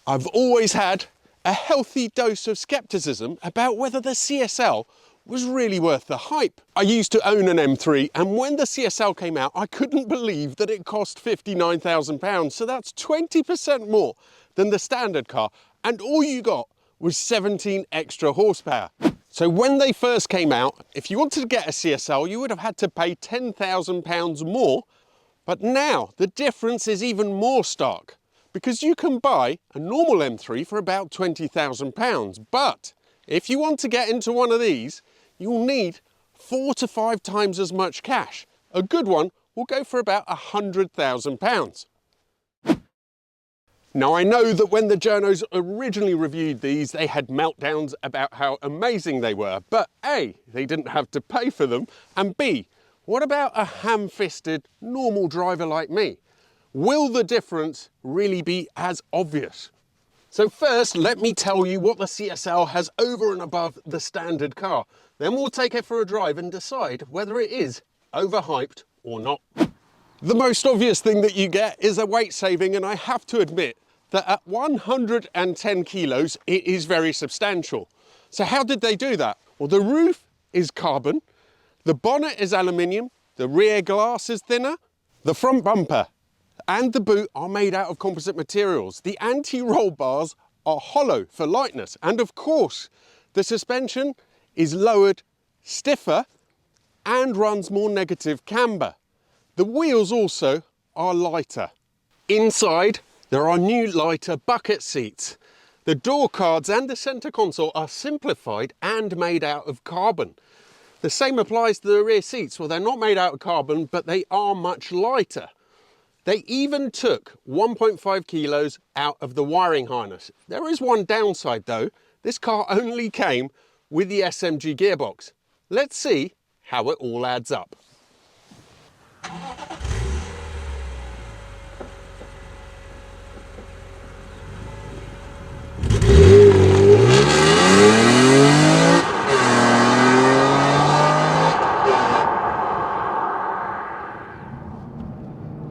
I've always had a healthy dose of skepticism about whether the CSL was really worth the hype. I used to own an M3, and when the CSL came out, I couldn't believe that it cost £59,000. So that's 20% more than the standard car, and all you got was 17 extra horsepower. So when they first came out, if you wanted to get a CSL, you would have had to pay £10,000 more. But now the difference is even more stark, because you can buy a normal M3 for about £20,000. But if you want to get into one of these, you'll need 4 to 5 times as much cash. A good one will go for about £100,000. Now, I know that when the journos originally reviewed these, they had meltdowns about how amazing they were, but A, they didn't have to pay for them, and B, what about a ham-fisted normal driver like me? Will the difference really be as obvious? So first, let me tell you what the CSL has over and above the standard car. Then we'll take it for a drive and decide whether it is overhyped or not. The most obvious thing that you get is a weight saving, and I have to admit that at 110 kilos, it is very substantial. So how did they do that? Well, the roof is carbon, the bonnet is aluminium, the rear glass is thinner, the front bumper and the boot are made out of composite materials. The anti-roll bars are hollow for lightness. And of course, the suspension is lowered, stiffer, and runs more negative camber. The wheels also are lighter. Inside, there are new lighter bucket seats. The door cards and the center console are simplified and made out of carbon. The same applies to the rear seats. Well, they're not made out of carbon, but they are much lighter. They even took 1.5 kilos out of the wiring harness. There is one downside though. This car only came with the SMG gearbox. Let's see how it all adds up.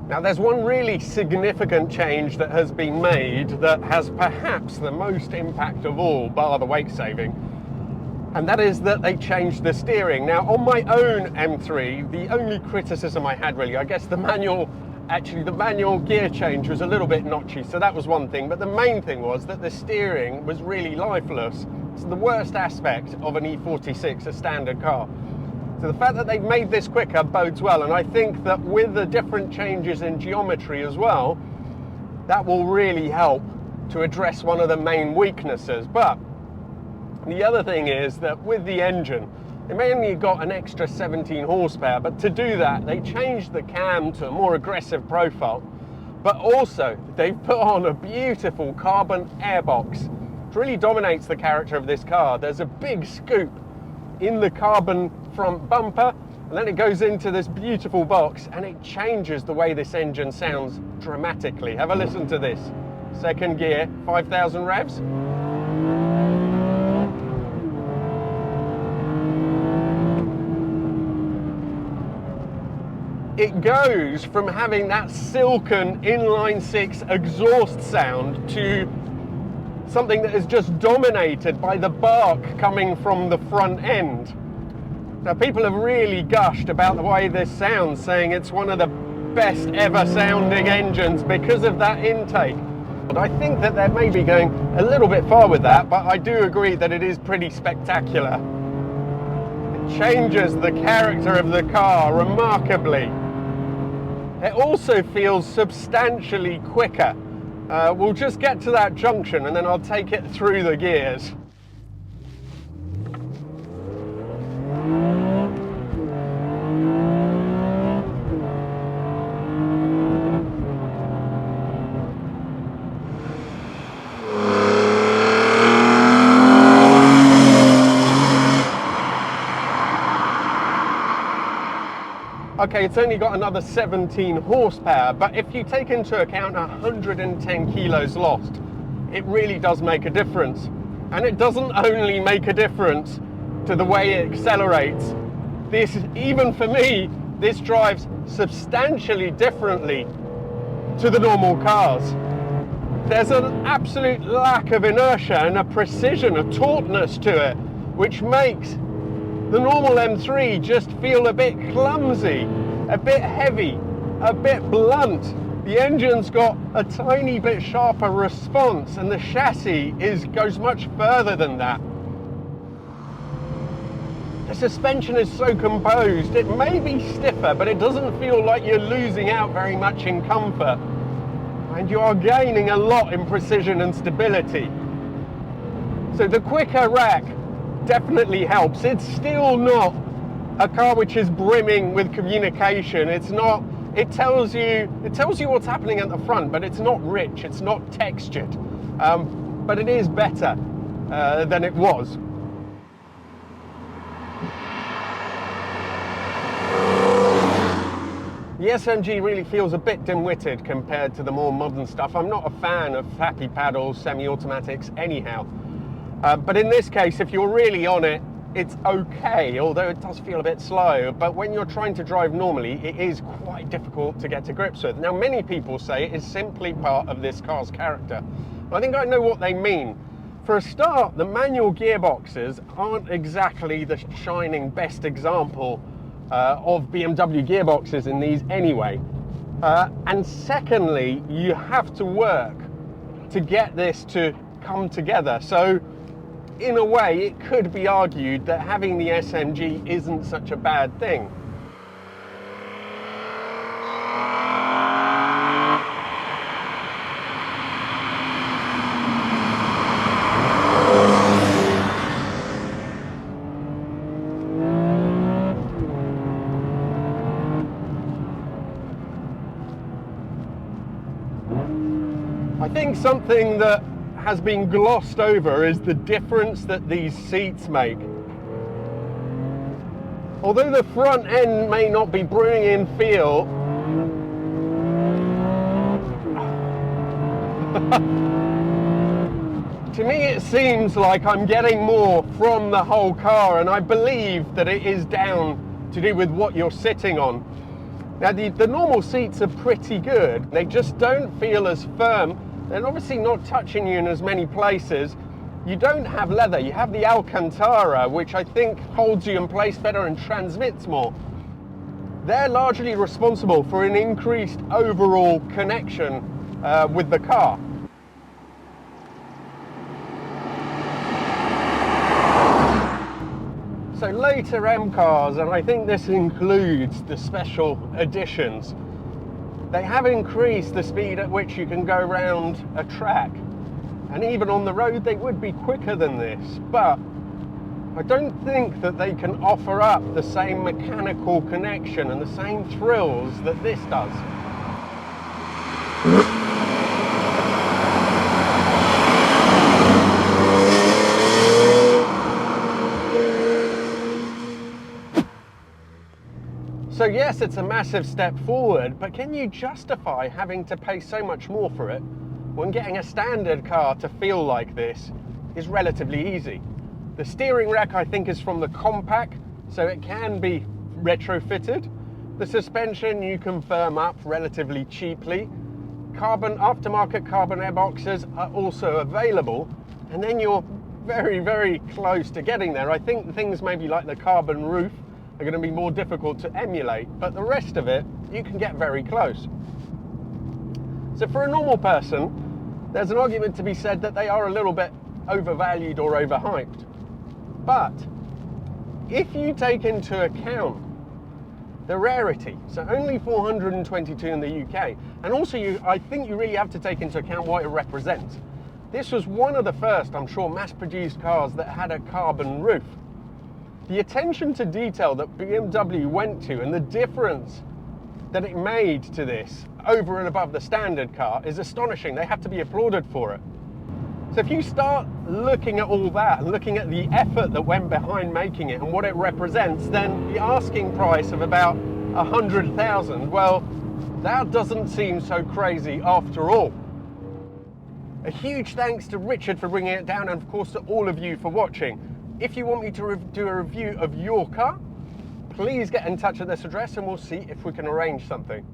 Now, there's one really significant change that has been made that has perhaps the most impact of all, bar the weight saving, and that is that they changed the steering. Now, on my own M3, the only criticism I had really, I guess the manual gear change was a little bit notchy, so that was one thing, but the main thing was that the steering was really lifeless. It's the worst aspect of an E46, a standard car. So the fact that they've made this quicker bodes well, and I think that with the different changes in geometry as well, that will really help to address one of the main weaknesses. But the other thing is that with the engine, they mainly got an extra 17 horsepower, but to do that, they changed the cam to a more aggressive profile, but also they've put on a beautiful carbon airbox. It really dominates the character of this car. There's a big scoop in the carbon front bumper, and then it goes into this beautiful box, and it changes the way this engine sounds dramatically. Have a listen to this. Second gear, 5,000 revs. It goes from having that silken inline six exhaust sound to something that is just dominated by the bark coming from the front end. Now, people have really gushed about the way this sounds, saying it's one of the best ever sounding engines because of that intake. But I think that they may be going a little bit far with that, but I do agree that it is pretty spectacular. It changes the character of the car remarkably. It also feels substantially quicker. We'll just get to that junction and then I'll take it through the gears. Okay, it's only got another 17 horsepower, but if you take into account 110 kilos lost, it really does make a difference. And it doesn't only make a difference to the way it accelerates. This, even for me, this drives substantially differently to the normal cars. there's an absolute lack of inertia and a precision, a tautness to it, which makes the normal M3 just feel a bit clumsy, a bit heavy, a bit blunt. The engine's got a tiny bit sharper response, and the chassis goes much further than that. The suspension is so composed, it may be stiffer, but it doesn't feel like you're losing out very much in comfort. And you are gaining a lot in precision and stability. So the quicker rack definitely helps. It's still not a car which is brimming with communication. It's not, it tells you what's happening at the front, but it's not rich, it's not textured. But it is better than it was. The SMG really feels a bit dim-witted compared to the more modern stuff. I'm not a fan of happy paddles, semi-automatics anyhow. But in this case, if you're really on it, it's okay, although it does feel a bit slow. But when you're trying to drive normally, it is quite difficult to get to grips with. Now, many people say it is simply part of this car's character. I think I know what they mean. For a start, the manual gearboxes aren't exactly the shining best example of BMW gearboxes in these anyway. And secondly, you have to work to get this to come together. So in a way, it could be argued that having the SMG isn't such a bad thing. I think something that has been glossed over is the difference that these seats make. Although the front end may not be bringing in feel, to me it seems like I'm getting more from the whole car, and I believe that it is down to do with what you're sitting on. Now the normal seats are pretty good, they just don't feel as firm. They're obviously not touching you in as many places. You don't have leather, you have the Alcantara, which I think holds you in place better and transmits more. They're largely responsible for an increased overall connection with the car. So later M cars, and I think this includes the special editions, they have increased the speed at which you can go around a track, and even on the road they would be quicker than this, but I don't think that they can offer up the same mechanical connection and the same thrills that this does. So yes, it's a massive step forward, but can you justify having to pay so much more for it when getting a standard car to feel like this is relatively easy? The steering rack, I think, is from the compact, so it can be retrofitted. The suspension you can firm up relatively cheaply. Aftermarket carbon airboxes are also available, and then you're very, very close to getting there. I think things maybe like the carbon roof are going to be more difficult to emulate, but the rest of it, you can get very close. So for a normal person, there's an argument to be said that they are a little bit overvalued or overhyped. But if you take into account the rarity, so only 422 in the UK, and also I think you really have to take into account what it represents. This was one of the first, I'm sure, mass-produced cars that had a carbon roof. The attention to detail that BMW went to and the difference that it made to this over and above the standard car is astonishing. They have to be applauded for it. So if you start looking at all that and looking at the effort that went behind making it and what it represents, then the asking price of about 100,000, well, that doesn't seem so crazy after all. A huge thanks to Richard for bringing it down, and of course to all of you for watching. If you want me to do a review of your car, please get in touch at this address and we'll see if we can arrange something.